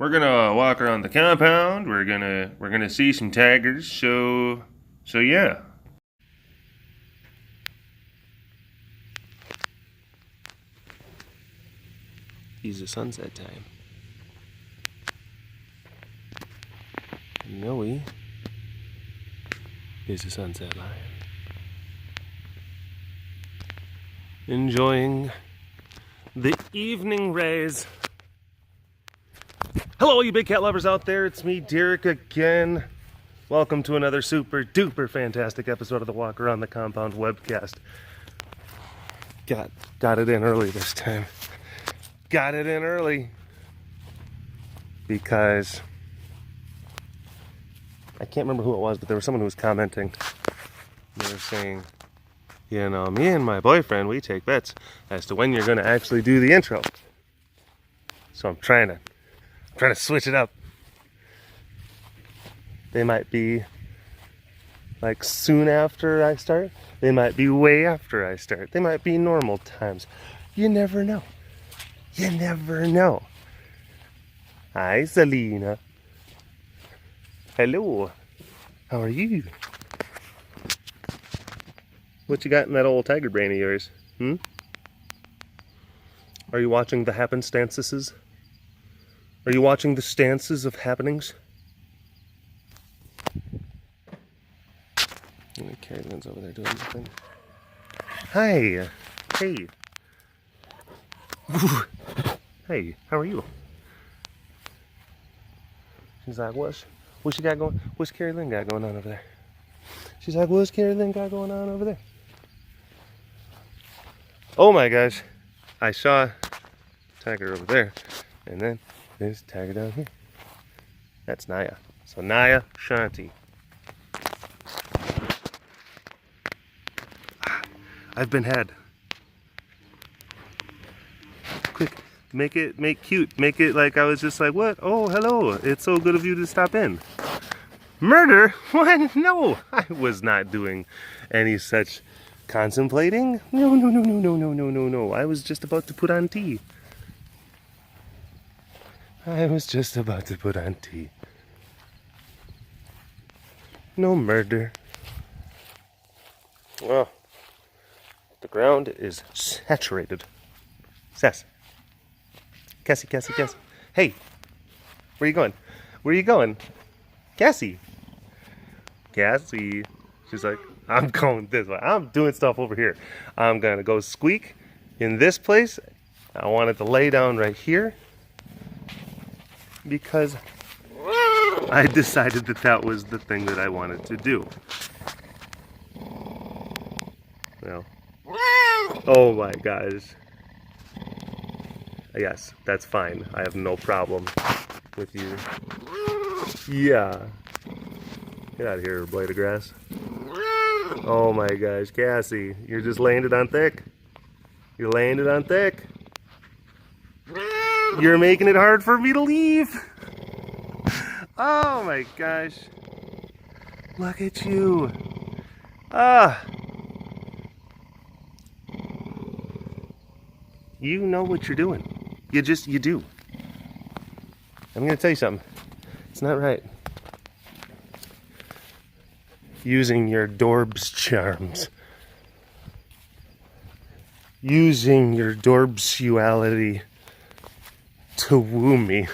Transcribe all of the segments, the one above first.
We're gonna walk around the compound. We're gonna see some tigers. So yeah. It's the sunset time. Noe is a sunset lion. Enjoying the evening rays. Hello, you big cat lovers out there. It's me, Derek, again. Welcome to another super duper fantastic episode of the Walk Around the Compound webcast. Got it in early this time. Got it in early because I can't remember who it was, but there was someone who was commenting. They were saying, you know, me and my boyfriend, we take bets as to when you're going to actually do the intro. So I'm trying to switch it up. They might be like soon after I start. They might be way after I start. They might be normal times. You never know. You never know. Hi, Selena. Hello. How are you? What you got in that old tiger brain of yours? Are you watching the happenstances? Are you watching the stances of happenings? Carrie's over there doing something. Hi. Hey. Ooh. Hey, how are you? She's like, what's she got going? What's Carrie Lynn got going on over there? She's like, what's Carrie Lynn got going on over there? Oh my gosh. I saw tiger over there. And then there's tiger down here. That's Naya. So Naya, Shanti. I've been had. Quick, make cute. Make it like I was just like, what? Oh, hello. It's so good of you to stop in. Murder? What? No, I was not doing any such contemplating. No. I was just about to put on tea. No murder. Well, the ground is saturated. Sass. Cassie. Hey, where you going? Cassie. She's like, I'm going this way. I'm doing stuff over here. I'm going to go squeak in this place. I wanted to lay down right here because I decided that was the thing that I wanted to do. Well, oh my gosh. Yes, that's fine. I have no problem with you. Yeah. Get out of here, blade of grass. Oh my gosh, Cassie, you're just laying it on thick. You're laying it on thick. You're making it hard for me to leave. Oh my gosh. Look at you. You know what you're doing. You do. I'm gonna tell you something. It's not right. Using your Dorbs charms. Using your Dorbsuality to woo me.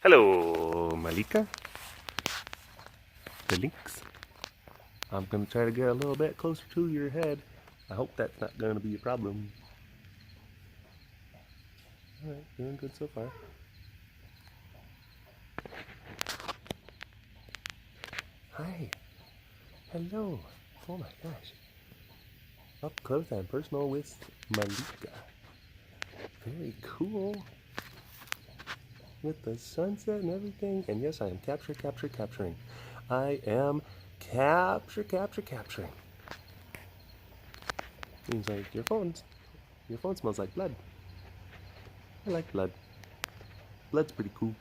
Hello, Malika. The lynx. I'm going to try to get a little bit closer to your head. I hope that's not going to be a problem. Alright, doing good so far. Hi. Hello. Oh my gosh. Up close and personal with Malika. Very cool. With the sunset and everything. And yes, I am capturing. I am capturing. Seems like your phone smells like blood. I like blood. Blood's pretty cool.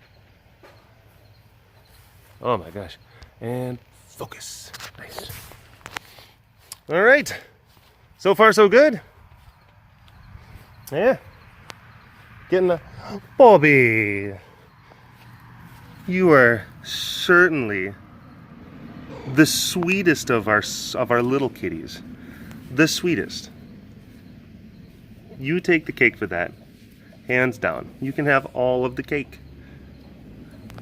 Oh my gosh. And focus. Nice. All right. So far, so good. Yeah. Getting a Bobby. You are certainly the sweetest of our little kitties. The sweetest. You take the cake for that. Hands down. You can have all of the cake.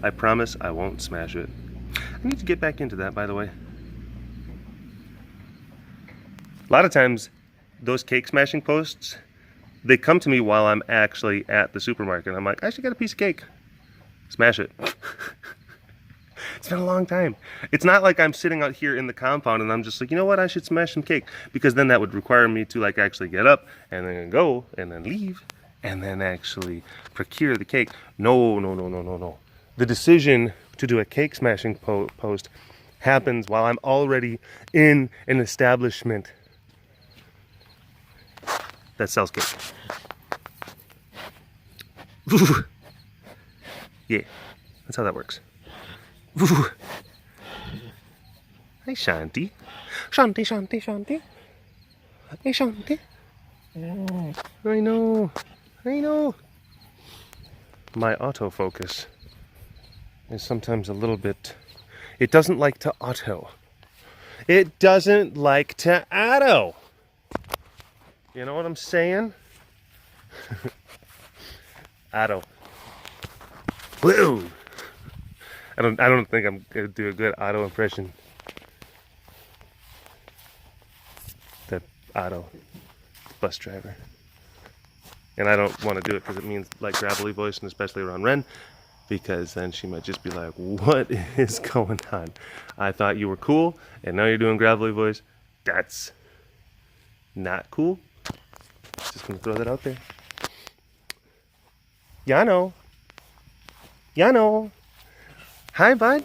I promise I won't smash it. I need to get back into that, by the way. A lot of times, those cake smashing posts, they come to me while I'm actually at the supermarket. I'm like, I should get a piece of cake. Smash it. It's been a long time. It's not like I'm sitting out here in the compound and I'm just like, you know what, I should smash some cake. Because then that would require me to like actually get up and then go and then leave and then actually procure the cake. No, no, no, no, no, no. The decision to do a cake smashing post happens while I'm already in an establishment that sells cake. Yeah, that's how that works. Hey, Shanti. Shanti, Shanti, Shanti. Hey, Shanti. I know. I know. My autofocus is sometimes a little bit... It doesn't like to auto. It doesn't like to auto. You know what I'm saying? Auto. Whoa! I don't think I'm gonna do a good auto impression. The auto bus driver. And I don't want to do it because it means like gravelly voice, and especially around Ren, because then she might just be like, what is going on? I thought you were cool, and now you're doing gravelly voice. That's not cool. Just gonna throw that out there. Yano. Yano. Hi, bud.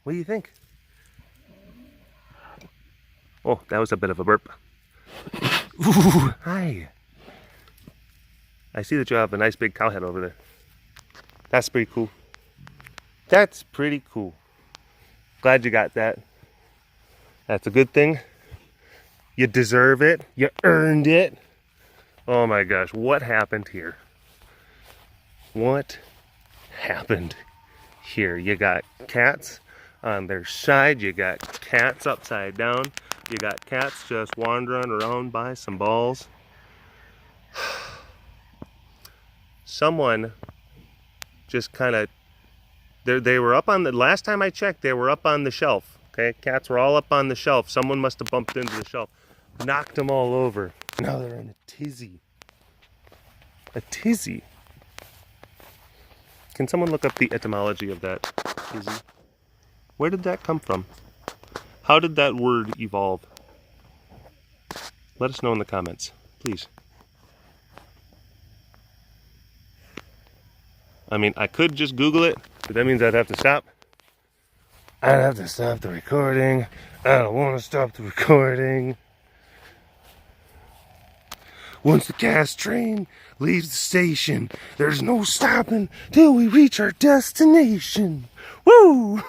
What do you think? Oh, that was a bit of a burp. Ooh, hi. I see that you have a nice big cow head over there. That's pretty cool. That's pretty cool. Glad you got that. That's a good thing. You deserve it. You earned it. Oh my gosh, what happened here? What happened here? You got cats on their side. You got cats upside down. You got cats just wandering around by some balls. Someone just kind of, they were up on the, last time I checked, they were up on the shelf. Okay, cats were all up on the shelf. Someone must have bumped into the shelf, knocked them all over. Now they're in a tizzy. A tizzy. Can someone look up the etymology of that tizzy? Where did that come from? How did that word evolve? Let us know in the comments, please. I mean, I could just Google it, but that means I'd have to stop. I'd have to stop the recording. I don't want to stop the recording. Once the gas train leaves the station, there's no stopping till we reach our destination. Woo!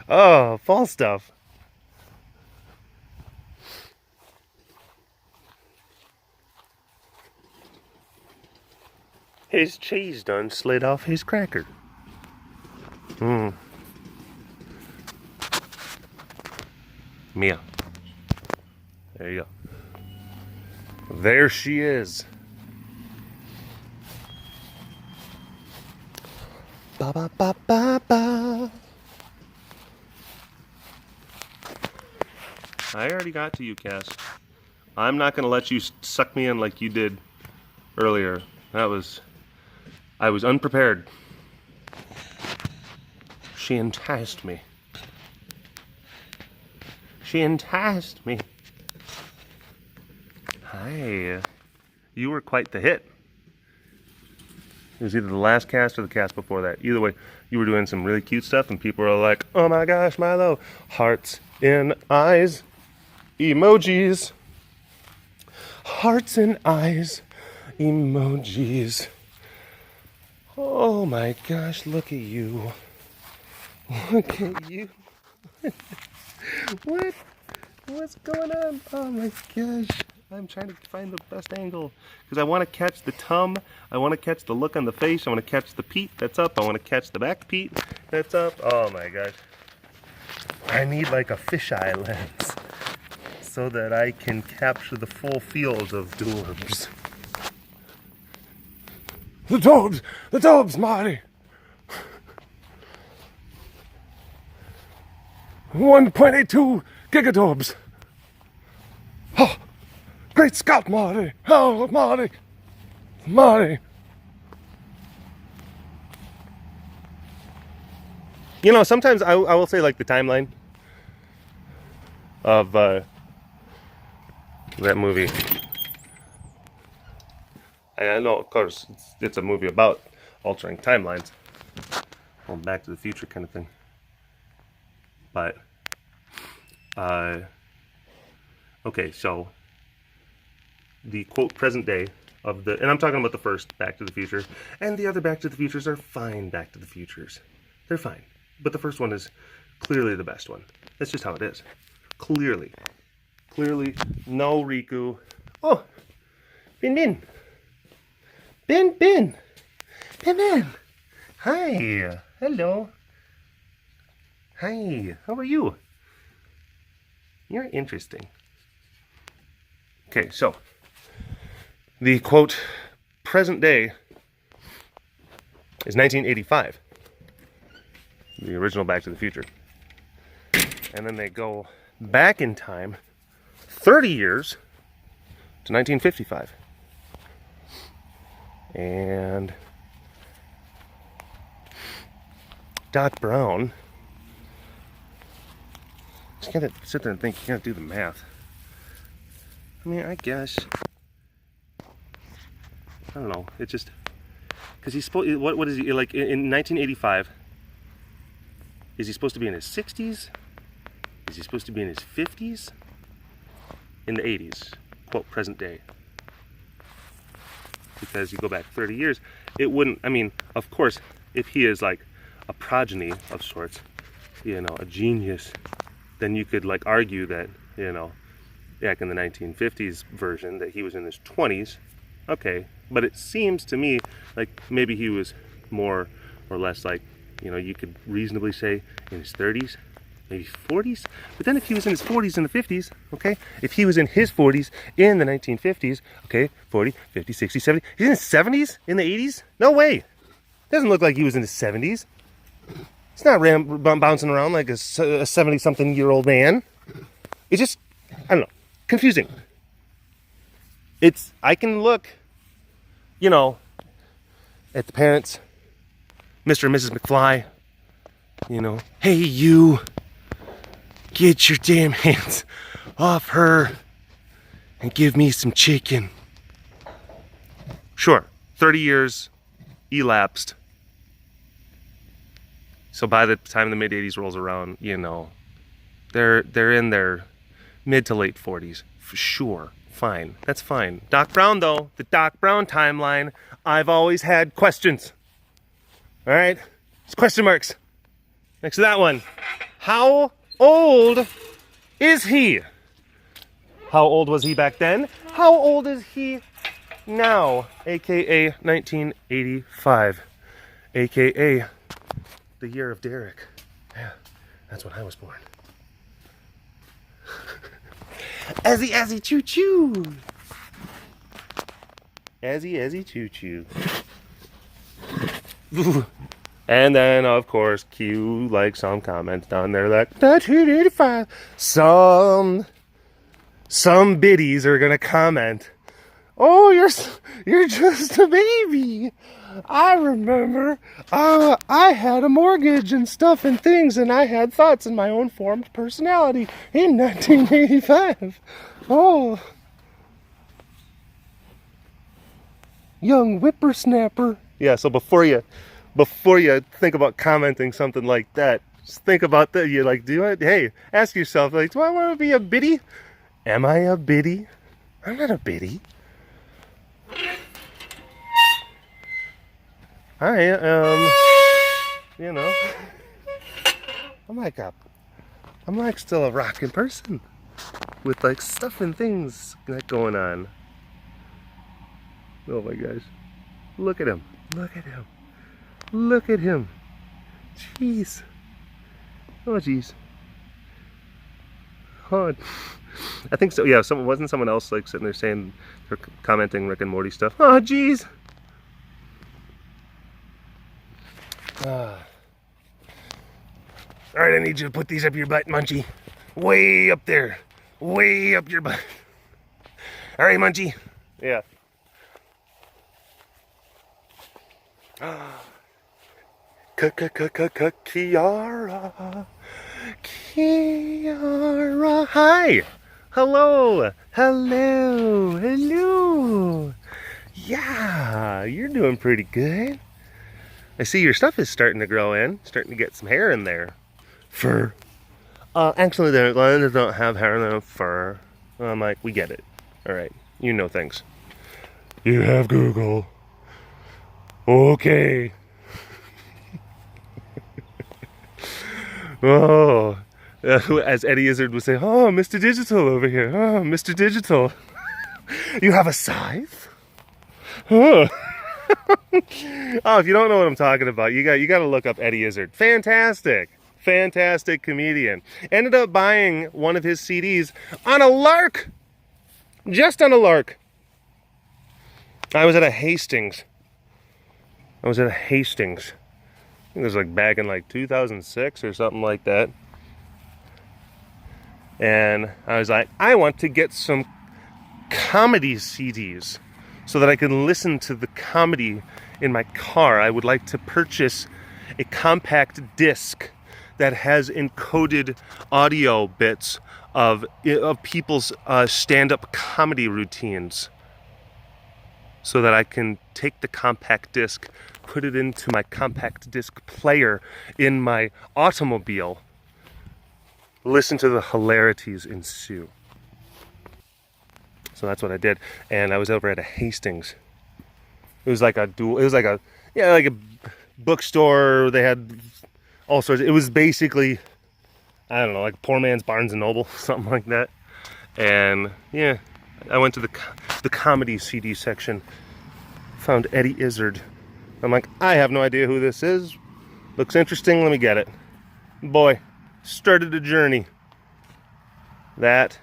Oh, fall stuff. His cheese done slid off his cracker. Mia. There you go. There she is. Ba ba ba ba ba. I already got to you, Cass. I'm not gonna let you suck me in like you did earlier. I was unprepared. She enticed me. She enticed me. Hi. You were quite the hit. It was either the last cast or the cast before that. Either way, you were doing some really cute stuff and people were like, oh my gosh, Milo. Hearts in eyes. Emojis. Hearts and eyes. Emojis. Oh my gosh, look at you. Look at you. What? What's going on? Oh my gosh. I'm trying to find the best angle because I want to catch the tum. I want to catch the look on the face. I want to catch the peat that's up. I want to catch the back peat that's up. Oh my gosh. I need like a fisheye lens so that I can capture the full field of dorbs. The dorbs, Marty. 1.82 gigadorbs. Oh, great Scott, Marty. Oh, Marty. You know, sometimes I will say like the timeline of that movie. I know, of course, it's a movie about altering timelines. Well, Back to the Future kind of thing. But, okay, so the quote present day of the, and I'm talking about the first Back to the Future, and the other Back to the Futures are fine Back to the Futures. They're fine. But the first one is clearly the best one. That's just how it is. Clearly, no Riku. Oh, Bin. Hi, hello. Hi, how are you? You're interesting. Okay, so the quote present day is 1985. The original Back to the Future. And then they go back in time 30 years to 1955. And Doc Brown, just gotta sit there and think, you gotta do the math. I mean, I guess, I don't know, it's just, because he's supposed, what is he, like in 1985, is he supposed to be in his 60s? Is he supposed to be in his 50s? In the 80s, quote, present day. Because you go back 30 years, it wouldn't, I mean, of course, if he is like a progeny of sorts, you know, a genius, then you could like argue that, you know, back in the 1950s version that he was in his 20s. Okay, but it seems to me like maybe he was more or less like, you know, you could reasonably say in his 30s, maybe 40s. But then if he was in his 40s in the 50s, okay, if he was in his 40s in the 1950s, okay, 40, 50, 60, 70, he's in his 70s in the 80s? No way. Doesn't look like he was in his 70s. He's not bouncing around like a 70-something-year-old man. It's just, I don't know, confusing. I can look, you know, at the parents, Mr. and Mrs. McFly, you know, hey you, get your damn hands off her and give me some chicken. Sure, 30 years elapsed. So by the time the mid-80s rolls around, you know, they're in their mid to late 40s. For sure, fine, that's fine. Doc Brown though, the Doc Brown timeline, I've always had questions. All right, it's question marks next to that one. How old is he? How old was he back then? How old is he now? AKA 1985. AKA the year of Derek. Yeah, that's when I was born. Azzy choo choo. Azzy choo choo. And then, of course, cue like some comments down there like 1985. Some biddies are gonna comment, "Oh, you're just a baby. I remember, I had a mortgage and stuff and things, and I had thoughts in my own formed personality in 1985. Oh, young whippersnapper." Yeah. So before you think about commenting something like that, just think about that. You like, hey, ask yourself, like, do I want to be a biddy? Am I a biddy? I'm not a biddy. I am, you know, I'm like still a rockin' person. with like stuff and things going on. Oh my gosh. Look at him. Look at him. Look at him. Jeez. Oh jeez. Oh, I think so. Yeah, wasn't someone else like sitting there saying, or commenting Rick and Morty stuff? Oh jeez. Alright, I need you to put these up your butt, Munchie. Way up there. Way up your butt. Alright, Munchie. Yeah. Kiara. Kiara. Hi. Hello. Hello. Hello. Yeah, you're doing pretty good. I see your stuff is starting to grow in. Starting to get some hair in there. Fur. Actually, the lions don't have hair in them. Fur. I'm like, we get it. Alright. You know things. You have Google. Okay. Oh, as Eddie Izzard would say, oh, Mr. Digital over here. Oh, Mr. Digital. You have a scythe? Oh. Oh, if you don't know what I'm talking about, you got to look up Eddie Izzard. Fantastic. Fantastic comedian. Ended up buying one of his CDs on a lark. Just on a lark. I was at a Hastings. I think it was like back in like 2006 or something like that. And I was like, I want to get some comedy CDs so that I can listen to the comedy in my car. I would like to purchase a compact disc that has encoded audio bits of people's stand-up comedy routines, so that I can take the compact disc, put it into my compact disc player in my automobile, listen to the hilarities ensue. So that's what I did, and I was over at a Hastings. It was like a bookstore. They had all sorts. It was basically, I don't know, like poor man's Barnes and Noble, something like that. And yeah, I went to the comedy CD section, found Eddie Izzard. I'm like, I have no idea who this is. Looks interesting, let me get it. Boy, started a journey. That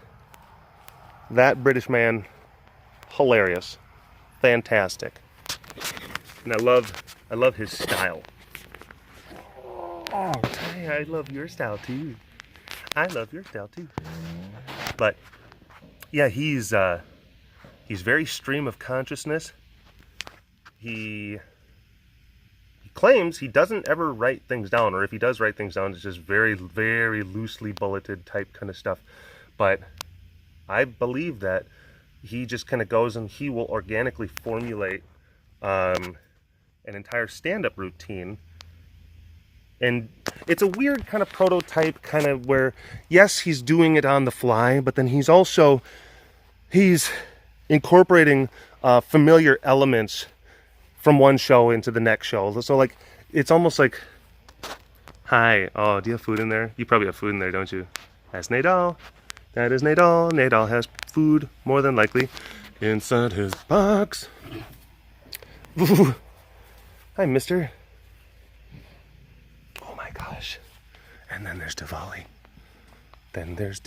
British man, hilarious, fantastic. And I love his style. Oh, I love your style too. I love your style too. But yeah, he's very stream of consciousness. He claims he doesn't ever write things down, or if he does write things down, it's just very, very loosely bulleted type kind of stuff. But I believe that he just kind of goes and he will organically formulate an entire stand-up routine. And it's a weird kind of prototype, kind of where, yes, he's doing it on the fly, but then he's incorporating familiar elements from one show into the next show. So like, it's almost like, hi, oh, do you have food in there? You probably have food in there, don't you? That's Nadal. That is Nadal. Nadal has food, more than likely, inside his box. Ooh. Hi, mister. Oh my gosh. And then there's Diwali. Then there's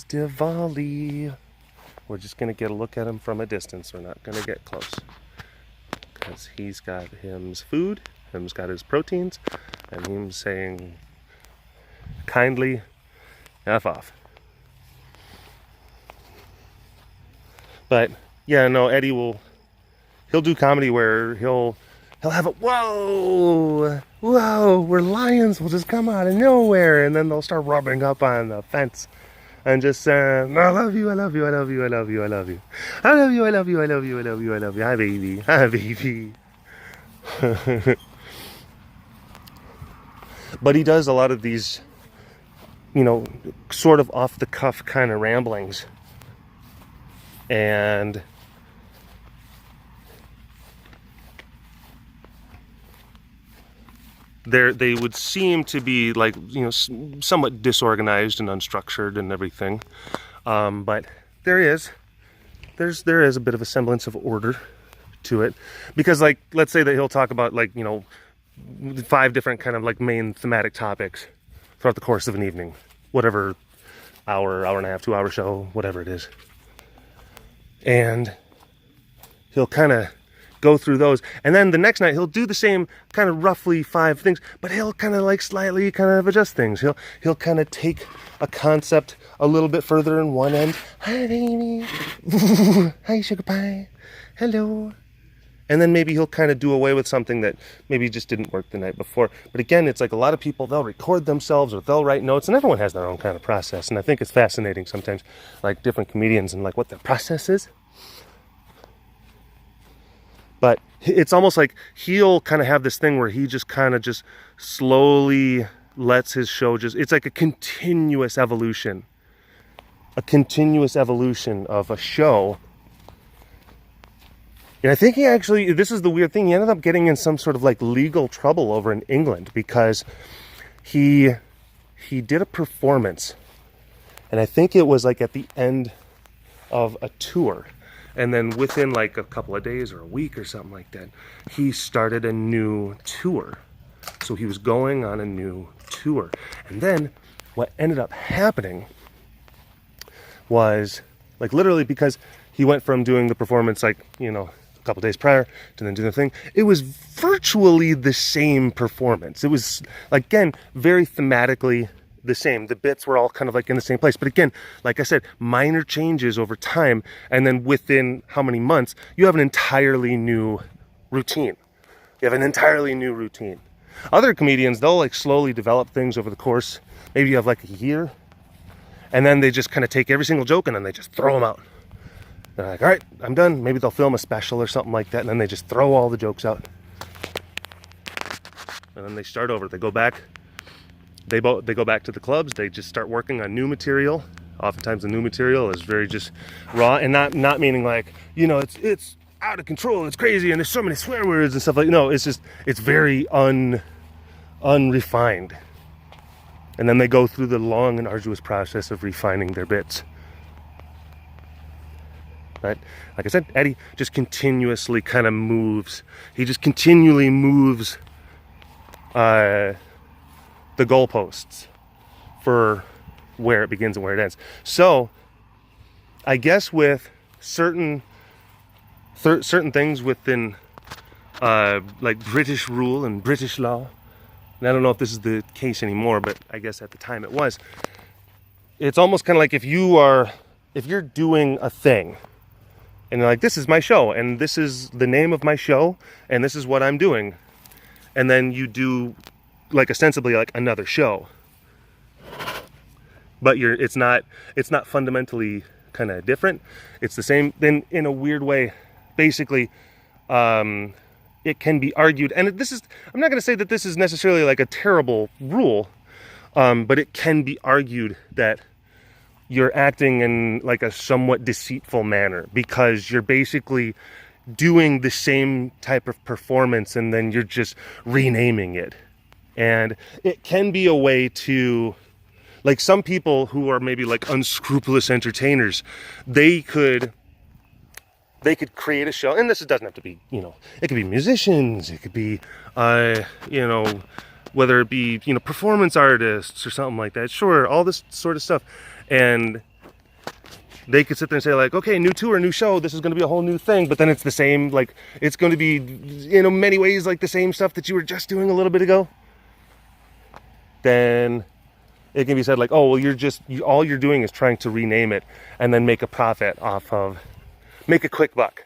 Diwali. We're just going to get a look at him from a distance. We're not going to get close. Because he's got him's food, him's got his proteins, and him's saying kindly, F off. But yeah, no, Eddie he'll do comedy where he'll have a whoa, where lions will just come out of nowhere, and then they'll start rubbing up on the fence and just saying, I love you, I love you, I love you, I love you, I love you. I love you, I love you, I love you, I love you, I love you. Hi baby, hi baby. But he does a lot of these, sort of off the cuff kind of ramblings. And they would seem to be like, you know, somewhat disorganized and unstructured and everything. But there is a bit of a semblance of order to it, because like, let's say that he'll talk about like, you know, 5 different kind of like main thematic topics throughout the course of an evening, whatever hour and a half, 2-hour show, whatever it is. And he'll kind of go through those, and then the next night he'll do the same kind of roughly 5 things, but he'll kind of like slightly kind of adjust things. He'll kind of take a concept a little bit further in one end. Hi baby, hi sugar pie, hello. And then maybe he'll kind of do away with something that maybe just didn't work the night before. But again, it's like a lot of people, they'll record themselves or they'll write notes, and everyone has their own kind of process. And I think it's fascinating sometimes, like different comedians and like what their process is. But it's almost like he'll kind of have this thing where he just kind of just slowly lets his show it's like a continuous evolution of a show. And I think he actually, this is the weird thing, he ended up getting in some sort of like legal trouble over in England because he did a performance, and I think it was like at the end of a tour, and then within like a couple of days or a week or something like that, he started a new tour. So he was going on a new tour, and then what ended up happening was like literally, because he went from doing the performance like, you know, couple days prior to then doing the thing, it was virtually the same performance. It was, again, very thematically the same. The bits were all kind of like in the same place, but again, like I said, minor changes over time, and then within how many months you have an entirely new routine. Other comedians, they'll like slowly develop things over the course. Maybe you have like a year, and then they just kind of take every single joke and then they just throw them out. They're like, all right, I'm done. Maybe they'll film a special or something like that, and then they just throw all the jokes out. And then they start over. They go back. They go back to the clubs. They just start working on new material. Oftentimes the new material is very just raw, and not meaning like, you know, it's out of control, it's crazy, and there's so many swear words and stuff like, no, it's just, it's very unrefined. And then they go through the long and arduous process of refining their bits. But like I said, Eddie just continuously kind of moves. He just continually moves the goalposts for where it begins and where it ends. So I guess with certain things within like British rule and British law, and I don't know if this is the case anymore, but I guess at the time it was, it's almost kind of like if you're doing a thing, and you're like, this is my show, and this is the name of my show, and this is what I'm doing. And then you do, like, ostensibly, like, another show. But it's not fundamentally kind of different. It's the same. Then, in a weird way, basically, it can be argued, and I'm not going to say that this is necessarily, like, a terrible rule, but it can be argued that you're acting in like a somewhat deceitful manner, because you're basically doing the same type of performance and then you're just renaming it. And it can be a way to, like, some people who are maybe like unscrupulous entertainers, they could create a show, and this doesn't have to be, you know, it could be musicians, it could be you know, whether it be, you know, performance artists or something like that, sure, all this sort of stuff. And they could sit there and say like, okay, new tour, new show, this is going to be a whole new thing, but then it's the same, like, it's going to be, in many ways, like the same stuff that you were just doing a little bit ago. Then it can be said like, oh, well, all you're doing is trying to rename it and then make a profit make a quick buck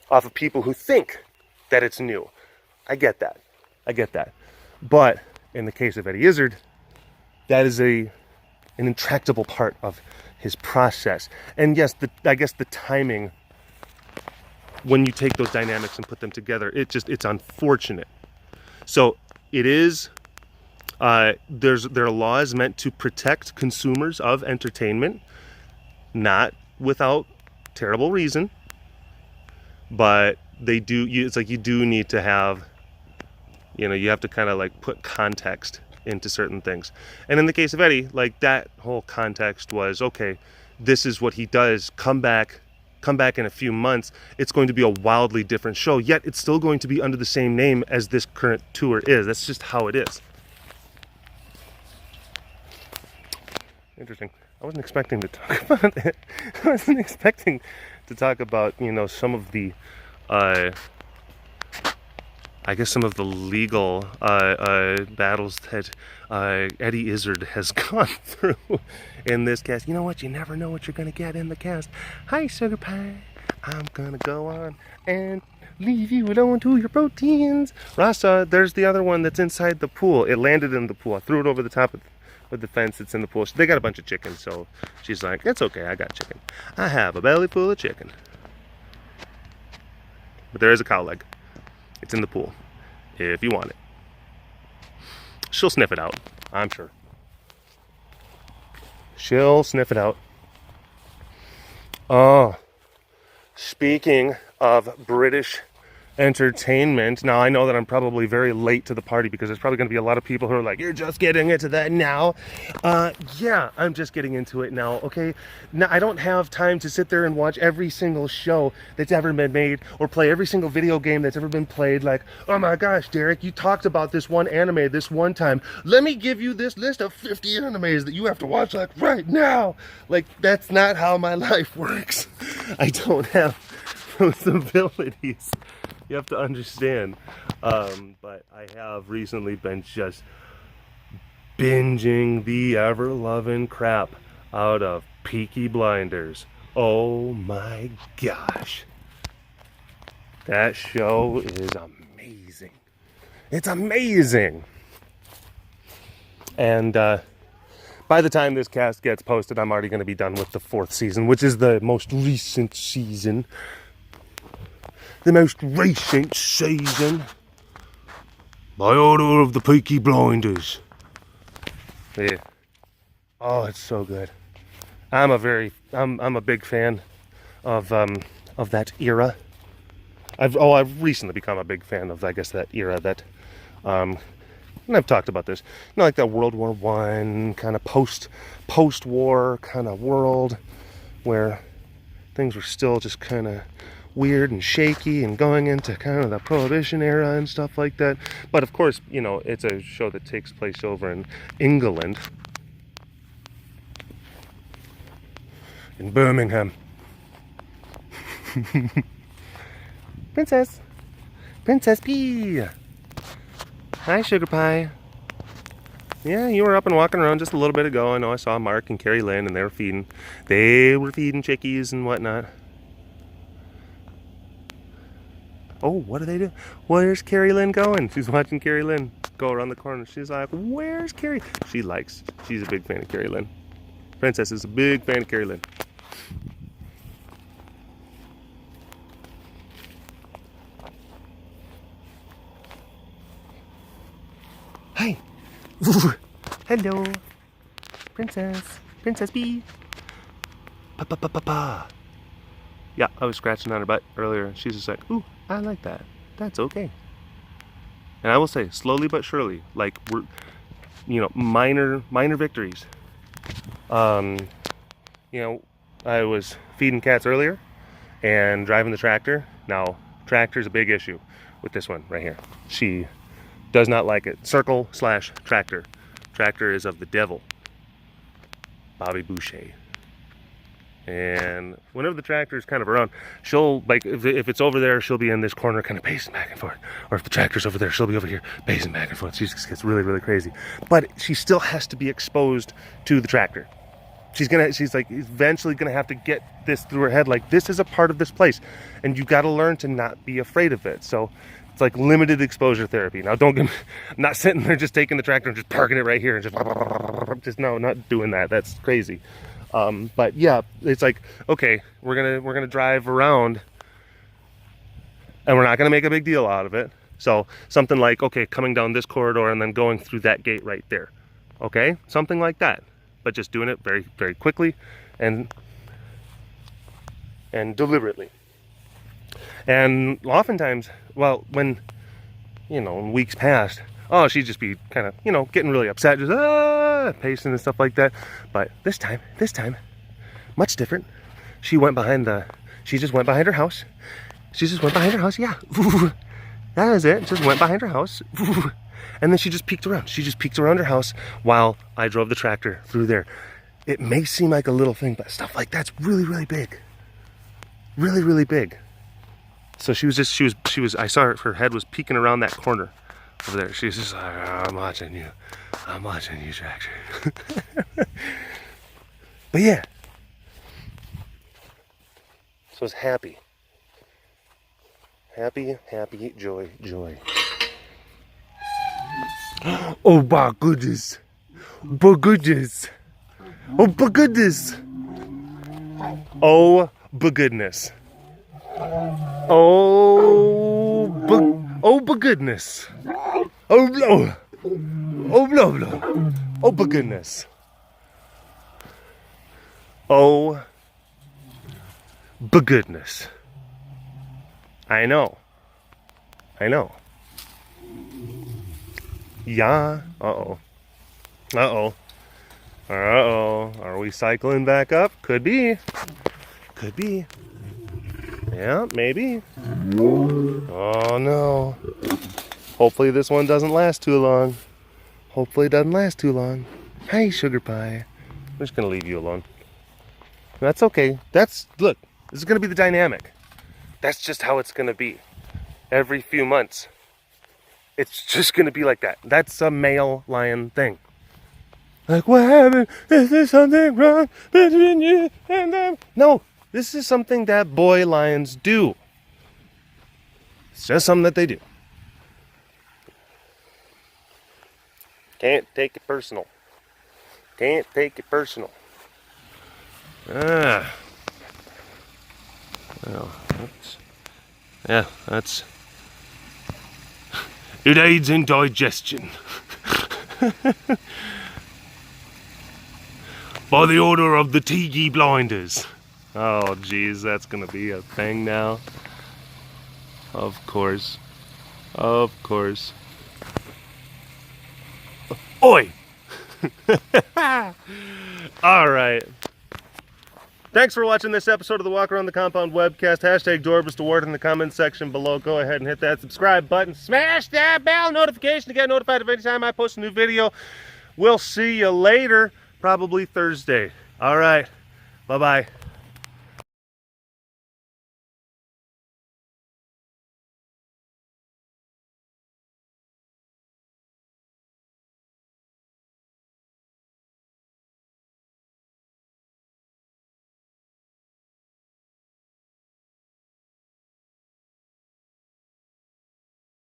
off of people who think that it's new. I get that. But in the case of Eddie Izzard, that is an intractable part of his process. And yes, I guess the timing, when you take those dynamics and put them together, it's unfortunate. So it is, there are laws meant to protect consumers of entertainment, not without terrible reason, but it's like you do need to have You know, you have to kind of like put context into certain things. And in the case of Eddie, like that whole context was, okay, this is what he does. Come back in a few months. It's going to be a wildly different show, yet it's still going to be under the same name as this current tour is. That's just how it is. Interesting. I wasn't expecting to talk about it. I wasn't expecting to talk about, you know, some of the I guess some of the legal battles that Eddie Izzard has gone through in this cast. You know what? You never know what you're going to get in the cast. Hi, Sugar Pie. I'm going to go on and leave you alone to your proteins. Rasa, there's the other one that's inside the pool. It landed in the pool. I threw it over the top of the fence. It's in the pool. They got a bunch of chickens, so she's like, it's okay. I got chicken. I have a belly full of chicken. But there is a cow leg. It's in the pool, if you want it. She'll sniff it out, I'm sure. She'll sniff it out. Oh, speaking of British entertainment, now I know that I'm probably very late to the party because there's probably going to be a lot of people who are like, you're just getting into that now. Yeah, I'm just getting into it now, okay? Now, I don't have time to sit there and watch every single show that's ever been made or play every single video game that's ever been played. Like, oh my gosh, Derek, you talked about this one anime this one time. Let me give you this list of 50 animes that you have to watch like right now. Like, that's not how my life works. I don't have those abilities. You have to understand. But I have recently been just binging the ever-loving crap out of Peaky Blinders. Oh my gosh. That show is amazing. It's amazing. And by the time this cast gets posted, I'm already going to be done with the 4th season, which is the most recent season. The most recent season by order of the Peaky Blinders. Yeah. Oh, it's so good. I'm a big fan of that era. I've recently become a big fan of, I guess, that era that and I've talked about this. You know, like that World War I kind of post-war kind of world where things were still just kind of weird and shaky and going into kind of the Prohibition era and stuff like that. But of course, you know, it's a show that takes place over in England. In Birmingham. Princess P. Hi, Sugar Pie. Yeah, you were up and walking around just a little bit ago. I know I saw Mark and Carrie Lynn and they were feeding chickies and whatnot. Oh, what do they do? Where's Carrie Lynn going? She's watching Carrie Lynn go around the corner. She's like, where's Carrie? She's a big fan of Carrie Lynn. Princess is a big fan of Carrie Lynn. Hi. Ooh. Hello. Princess B. Pa. Yeah, I was scratching on her butt earlier. She's just like, ooh, I like that. That's okay. And I will say, slowly but surely, like we're, you know, minor victories. You know, I was feeding cats earlier and driving the tractor. Now, tractor's a big issue with this one right here. She does not like it. Circle/tractor. Tractor is of the devil. Bobby Boucher. And whenever the tractor is kind of around, she'll, like, if it's over there, she'll be in this corner kind of pacing back and forth. Or if the tractor's over there, she'll be over here pacing back and forth. She just gets really, really crazy. But she still has to be exposed to the tractor. She's like eventually gonna have to get this through her head, like, this is a part of this place. And you gotta learn to not be afraid of it. So it's like limited exposure therapy. Now don't get me, I'm not sitting there just taking the tractor and just parking it right here and just no, not doing that. That's crazy. But yeah, it's like, okay, we're gonna drive around and we're not gonna make a big deal out of it. So something like, okay, coming down this corridor and then going through that gate right there. Okay, something like that. But just doing it very, very quickly and deliberately. And oftentimes, well, when you know, in weeks past, oh, she'd just be kind of, you know, getting really upset, just pacing and stuff like that. But this time, much different. She just went behind her house. She just went behind her house, yeah. That was it, just went behind her house. And then she just peeked around. She just peeked around her house while I drove the tractor through there. It may seem like a little thing, but stuff like that's really, really big. Really, really big. So she was, I saw her head was peeking around that corner over there. She's just like, oh, I'm watching you, tractor. But yeah. So it's happy. Happy, joy. Oh my goodness. Oh my goodness. Oh my goodness. Oh my goodness. Oh my goodness. Oh no. Oh no. Oh my goodness. Oh my goodness. I know. Yeah. Uh-oh. Are we cycling back up? Could be. Yeah, maybe. Oh no. Hopefully this one doesn't last too long. Hey, sugar pie. I'm just gonna leave you alone. That's okay. Look, this is gonna be the dynamic. That's just how it's gonna be. Every few months. It's just gonna be like that. That's a male lion thing. Like, what happened? Is there something wrong between you and them? No, this is something that boy lions do. It's just something that they do. Can't take it personal. Well, that's... It aids in digestion. By the order of the Tiki Blinders. Oh, geez, that's gonna be a thing now. Of course. Oi! Alright. Thanks for watching this episode of the Walk Around the Compound webcast. Hashtag Dorbus in the comments section below. Go ahead and hit that subscribe button. Smash that bell notification to get notified of any time I post a new video. We'll see you later, probably Thursday. All right. Bye-bye.